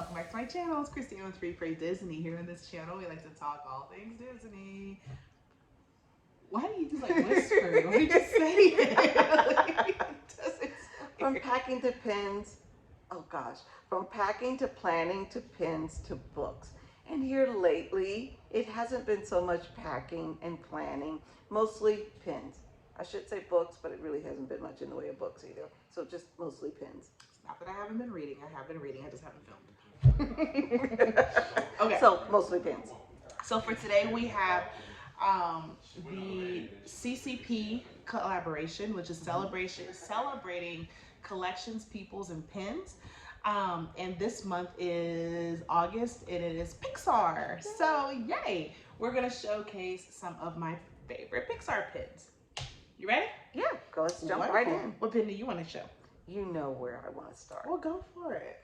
welcome back to my channel. It's Christine with Read.Pray.Disney. Here on this channel, we like to talk all things Disney. Why do you just like whisper? Why do you just say it? From packing to pins, oh gosh, from packing to planning to pins to books. And here lately, it hasn't been so much packing and planning, mostly pins. I should say books, but it really hasn't been much in the way of books either. So just mostly pins. It's not that I haven't been reading. I have been reading. I just haven't filmed. Okay. So mostly pins. So for today, we have the CCP collaboration, which is celebrating collections, peoples, and pins. And this month is August, and it is Pixar. So yay! We're gonna showcase some of my favorite Pixar pins. You ready? Yeah, let's jump Wonderful. right in. What pin do you want to show? You know where I want to start. Well, go for it.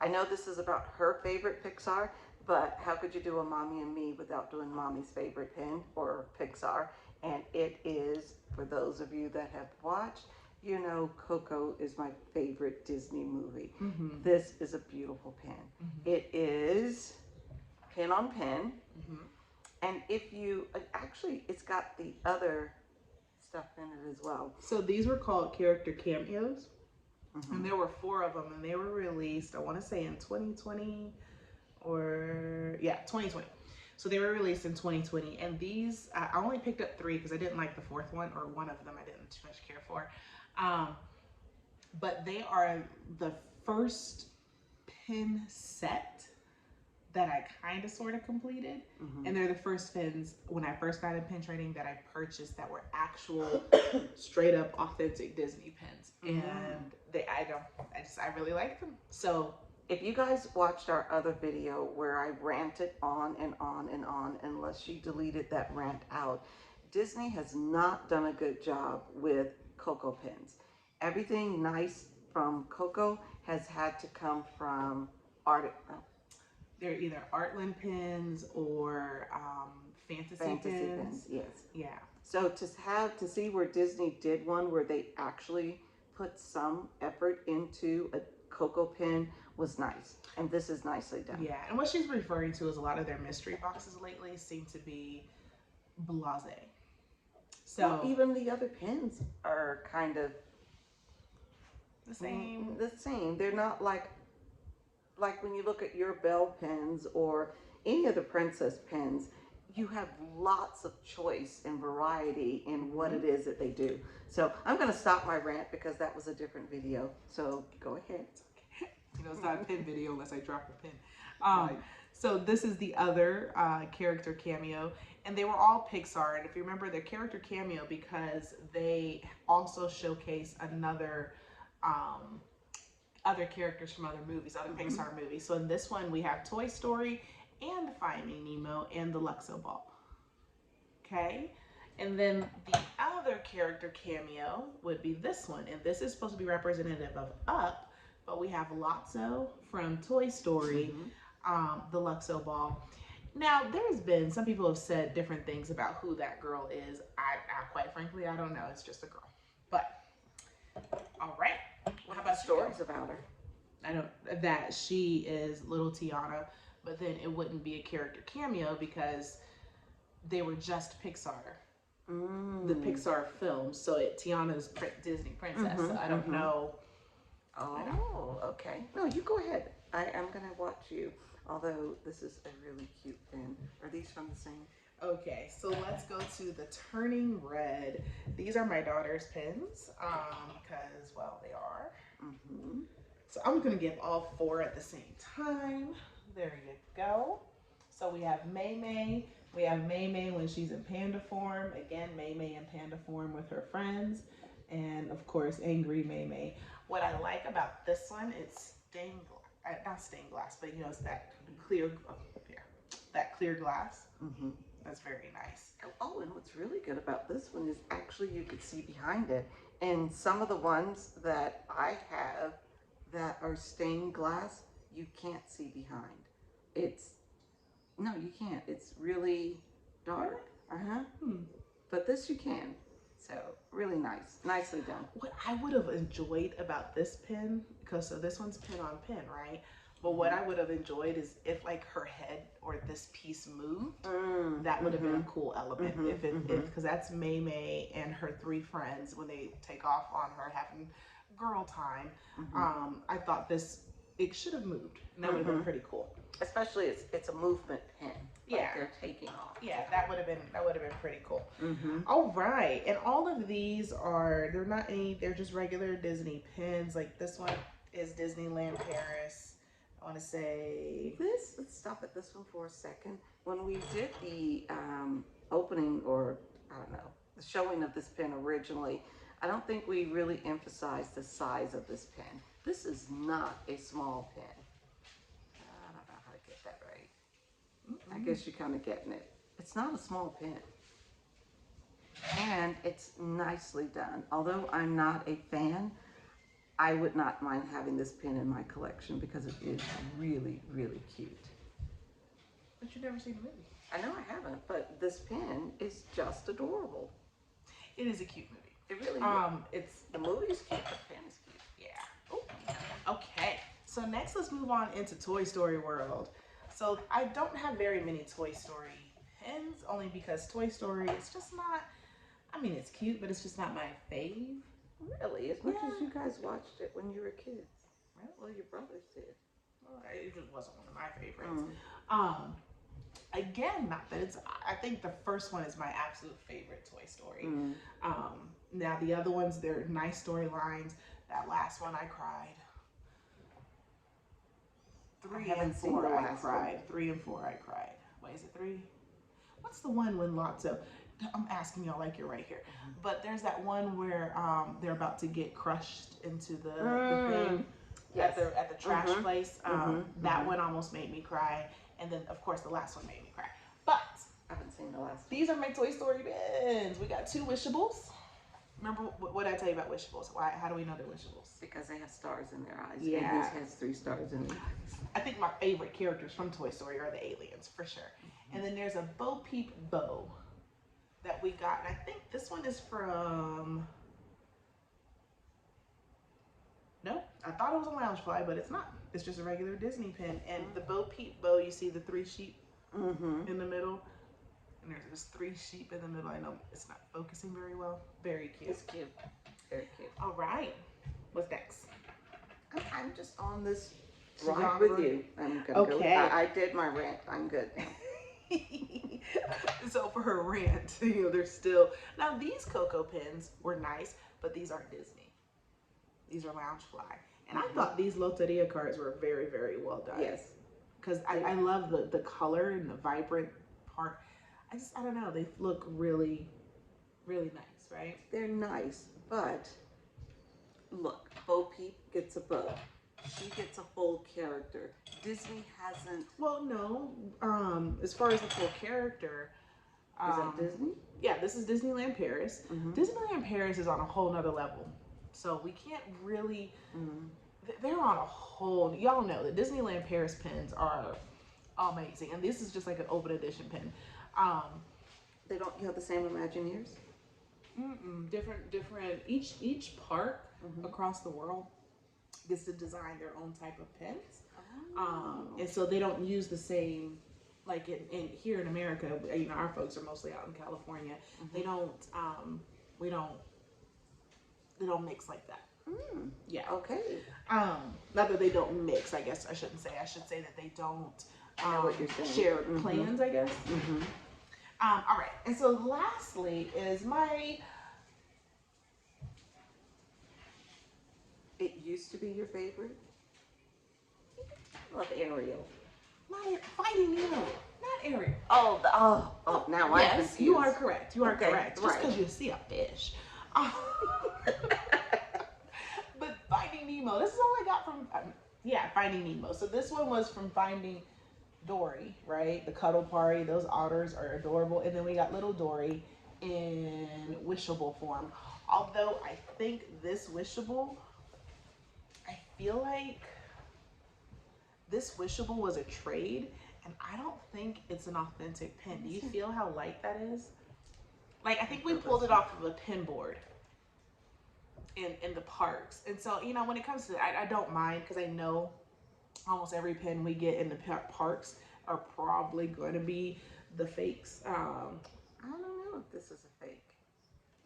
I know this is about her favorite Pixar, but how could you do a Mommy and Me without doing Mommy's favorite pin or Pixar? And it is, for those of you that have watched, you know Coco is my favorite Disney movie. Mm-hmm. This is a beautiful pin. Mm-hmm. It is pin on pin. Mm-hmm. And if you, actually, it's got the other stuff in it as well. So these were called character cameos. Mm-hmm. And there were 4 of them, and they were released, I want to say in 2020 or, yeah, 2020. So they were released in 2020. And these, I only picked up 3 because I didn't like the 4th one, or one of them I didn't too much care for. But they are the first pin set that I kind of sort of completed. Mm-hmm. And they're the first pins when I first got in pin trading that I purchased that were actual straight up authentic Disney pins. Mm-hmm. And I really like them. So if you guys watched our other video where I ranted on and on and on, unless she deleted that rant out, Disney has not done a good job with Coco pins. Everything nice from Coco has had to come from they're either Artland pins or fantasy pins. Yes. Yeah. So to see where Disney did one where they actually put some effort into a Coco pin was nice. And this is nicely done. Yeah. And what she's referring to is a lot of their mystery boxes lately seem to be blasé. So well, even the other pins are kind of the same. The same. They're not like when you look at your Belle pins or any of the princess pins, you have lots of choice and variety in what it is that they do. So I'm going to stop my rant because that was a different video. So go ahead. You know, it's not a pin video unless I drop a pin. Right. So this is the other character cameo, and they were all Pixar. And if you remember, they're character cameo because they also showcase other characters from other movies, other Pixar movies. So in this one, we have Toy Story and Finding Nemo and the Luxo Ball. Okay? And then the other character cameo would be this one. And this is supposed to be representative of Up, but we have Lotso from Toy Story, the Luxo Ball. Now, there's been, some people have said different things about who that girl is. I quite frankly, I don't know. It's just a girl. But, all right. How about stories about her? I know that she is little Tiana, but then it wouldn't be a character cameo because they were just Pixar, the Pixar films. So Tiana's Disney princess. So I don't know. Oh, okay. No, you go ahead. I'm gonna watch you. Although this is a really cute pin. Are these from the same? Okay, so let's go to the Turning Red. These are my daughter's pins because, well, they are. So I'm going to give all 4 at the same time. There you go. So we have May May. We have May May when she's in panda form. Again, May May in panda form with her friends. And, of course, Angry May May. What I like about this one, it's not stained glass, but, you know, it's that clear, that clear glass. That's very nice. Oh, and what's really good about this one is actually you could see behind it. And some of the ones that I have that are stained glass, you can't see behind. No, you can't. It's really dark. But this you can. So really nice. Nicely done. What I would have enjoyed about this pin, because so this one's pin on pin, right? But what I would have enjoyed is if like her head or this piece moved, that would have been a cool element. Because that's May May and her three friends when they take off on her having girl time. I thought it should have moved, and that would have been pretty cool. Especially it's a movement pin. Yeah, like they're taking off. Yeah, that would have been pretty cool. All right, and all of these they're just regular Disney pins. Like this one is Disneyland Paris. I want to say let's stop at this one for a second. When we did the opening, or I don't know, the showing of this pin originally, I don't think we really emphasized the size of this pin. This is not a small pin. I don't know how to get that right. I guess you're kind of getting it. It's not a small pin. And it's nicely done. Although I'm not a fan, I would not mind having this pin in my collection because it is really, really cute. But you've never seen the movie. I know I haven't, but this pin is just adorable. It is a cute movie. It really is. The movie's cute, the pin is cute. Yeah. Ooh. Okay. So next, let's move on into Toy Story World. So I don't have very many Toy Story pins, only because Toy Story is just not, I mean, it's cute, but it's just not my fave. Really? As much as you guys watched it when you were kids? Really? Well, your brothers did. Well, it just wasn't one of my favorites. Again, not that it's, I think the first one is my absolute favorite Toy Story. Now the other ones, they're nice storylines. That last one I cried. 3 and 4 I cried. 3 and 4 I cried. Wait, is it 3? What's the one when Lotso? I'm asking y'all like you're right here. But there's that one where they're about to get crushed into the thing at the trash place. That one almost made me cry. And then, of course, the last one made me cry. But I haven't seen the last one. These are my Toy Story bins. We got 2 Wishables. Remember what did I tell you about Wishables? How do we know they're Wishables? Because they have stars in their eyes. Yeah. And this has 3 stars in their eyes. I think my favorite characters from Toy Story are the aliens, for sure. And then there's a Bo Peep bow that we got. And I think this one is from... No, I thought it was a Loungefly, but it's not. It's just a regular Disney pin. And the Bo Peep bow, you see the 3 sheep in the middle. And there's just 3 sheep in the middle. I know it's not focusing very well. Very cute. It's cute. Very cute. All right. What's next? I'm just on this ride with you. I'm gonna go. I did my rant. I'm good now. So for her rant, there's still... Now, these Coco pins were nice, but these aren't Disney. These are Loungefly. And I thought these Loteria cards were very, very well done. Yes. Because I love the color and the vibrant part. I don't know. They look really, really nice, right? They're nice, but look, Bo Peep gets a bow. She gets a full character. Disney hasn't. Well, no. As far as the full character, is that Disney? Yeah, this is Disneyland Paris. Disneyland Paris is on a whole nother level, so we can't really. They're on a whole. Y'all know that Disneyland Paris pins are amazing, and this is just like an open edition pin. They don't have the same Imagineers. Different. Each park across the world gets to design their own type of pins, and so they don't use the same. Like in here in America, our folks are mostly out in California. They don't. They don't mix like that. Yeah. Okay. Not that they don't mix. I guess I shouldn't say. I should say that they don't. I know what you're saying. Share plans. I guess. All right. And so lastly is my. It used to be your favorite. I love Ariel. My Finding Nemo, not Ariel. Oh! Now I'm yes, confused. you are correct. You are Okay, correct. Just because you see a fish. But Finding Nemo. This is all I got from. Finding Nemo. So this one was from Finding Dory, right? The cuddle party. Those otters are adorable. And then we got little Dory in wishable form. Although I think this wishable, I feel like this wishable was a trade, and I don't think it's an authentic pin. Do you feel how light that is? Like, I think we pulled it off of a pin board. in the parks. And so, you know, when it comes to I don't mind, because I know almost every pen we get in the parks are probably going to be the fakes. I don't know if this is a fake.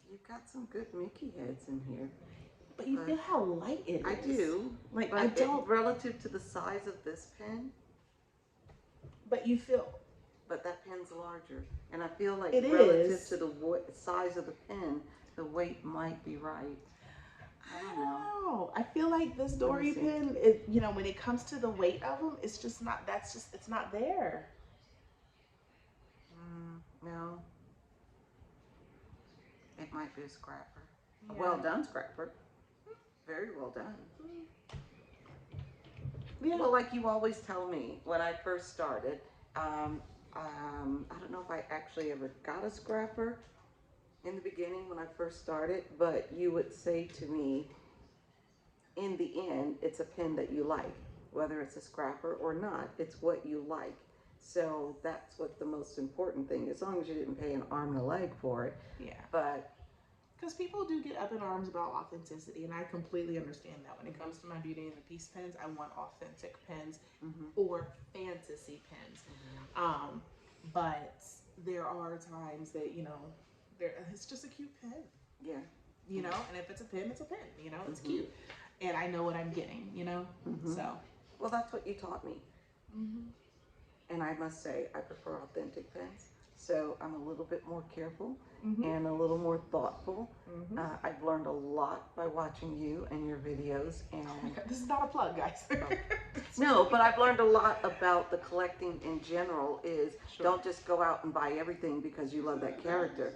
You've got some good Mickey heads in here. But you feel how light it is. I do. Like, but I don't. Relative to the size of this pen. But you feel. But that pen's larger. And I feel like it relative is. to the size of the pen, the weight might be right. I don't know. I feel like this Dory pen, you know, when it comes to the weight of them, it's just not, it's not there. No. It might be a scrapper. Yeah. A well done scrapper. Very well done. Yeah. Well, like you always tell me, when I first started, I don't know if I actually ever got a scrapper in the beginning when I first started, but you would say to me, in the end, it's a pen that you like. Whether it's a scrapper or not, it's what you like. So that's what the most important thing, as long as you didn't pay an arm and a leg for it. Yeah. But because people do get up in arms about authenticity, and I completely understand that. When it comes to my Beauty and the Beast pens, I want authentic pens or fantasy pens. But there are times that, you know, it's just a cute pen. Yeah. You know, and if it's a pen, it's a pen. You know, it's cute. And I know what I'm getting, you know? So. Well, that's what you taught me. And I must say, I prefer authentic pens. So I'm a little bit more careful and a little more thoughtful. I've learned a lot by watching you and your videos. And oh my God, this is not a plug, guys. No, but I've learned a lot about the collecting in general is don't just go out and buy everything because you love that character.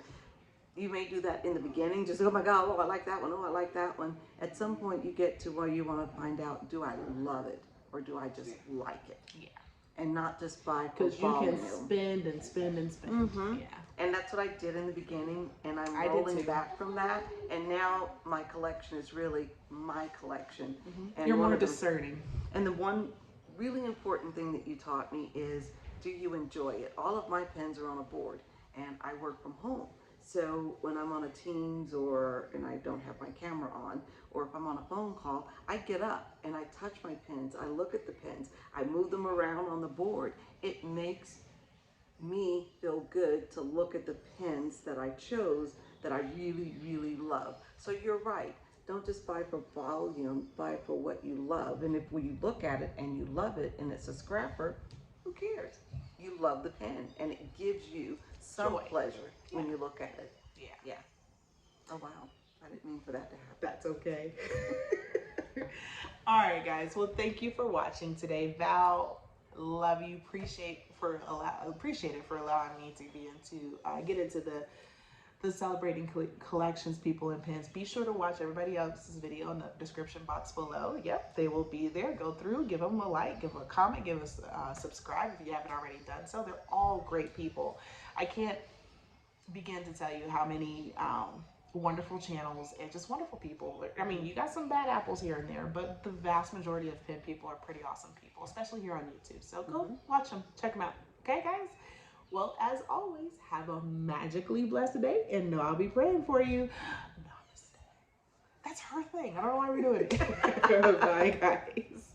You may do that in the beginning, just, oh my God, oh, I like that one, oh, I like that one. At some point you get to where you want to find out, do I love it or do I just like it? Yeah. And not just buy for because you can spend and spend and spend. Yeah. And that's what I did in the beginning, and I'm rolling back from that. And now my collection is really my collection. And you're more discerning. And the one really important thing that you taught me is, do you enjoy it? All of my pens are on a board, and I work from home. So when I'm on a Teams and I don't have my camera on, or if I'm on a phone call, I get up and I touch my pens. I look at the pens. I move them around on the board. It makes me feel good to look at the pens that I chose that I really, really love. So you're right. Don't just buy for volume, buy for what you love. And if you look at it and you love it and it's a scrapper, who cares? You love the pen and it gives you some pleasure when you look at it. Yeah. Oh, wow. I didn't mean for that to happen. That's okay. All right, guys. Well, thank you for watching today. Val, love you. Appreciate it for allowing me to get into the Celebrating Collections people and pens. Be sure to watch everybody else's video in the description box below. Yep, they will be there. Go through, give them a like, give them a comment, give us subscribe if you haven't already done so. They're all great people. I can't begin to tell you how many wonderful channels and just wonderful people. I mean, you got some bad apples here and there, but the vast majority of pen people are pretty awesome people, especially here on YouTube. So go watch them, check them out. Okay, guys? Well, as always, have a magically blessed day, and know I'll be praying for you. Namaste. That's her thing. I don't know why we're doing it. Bye, guys.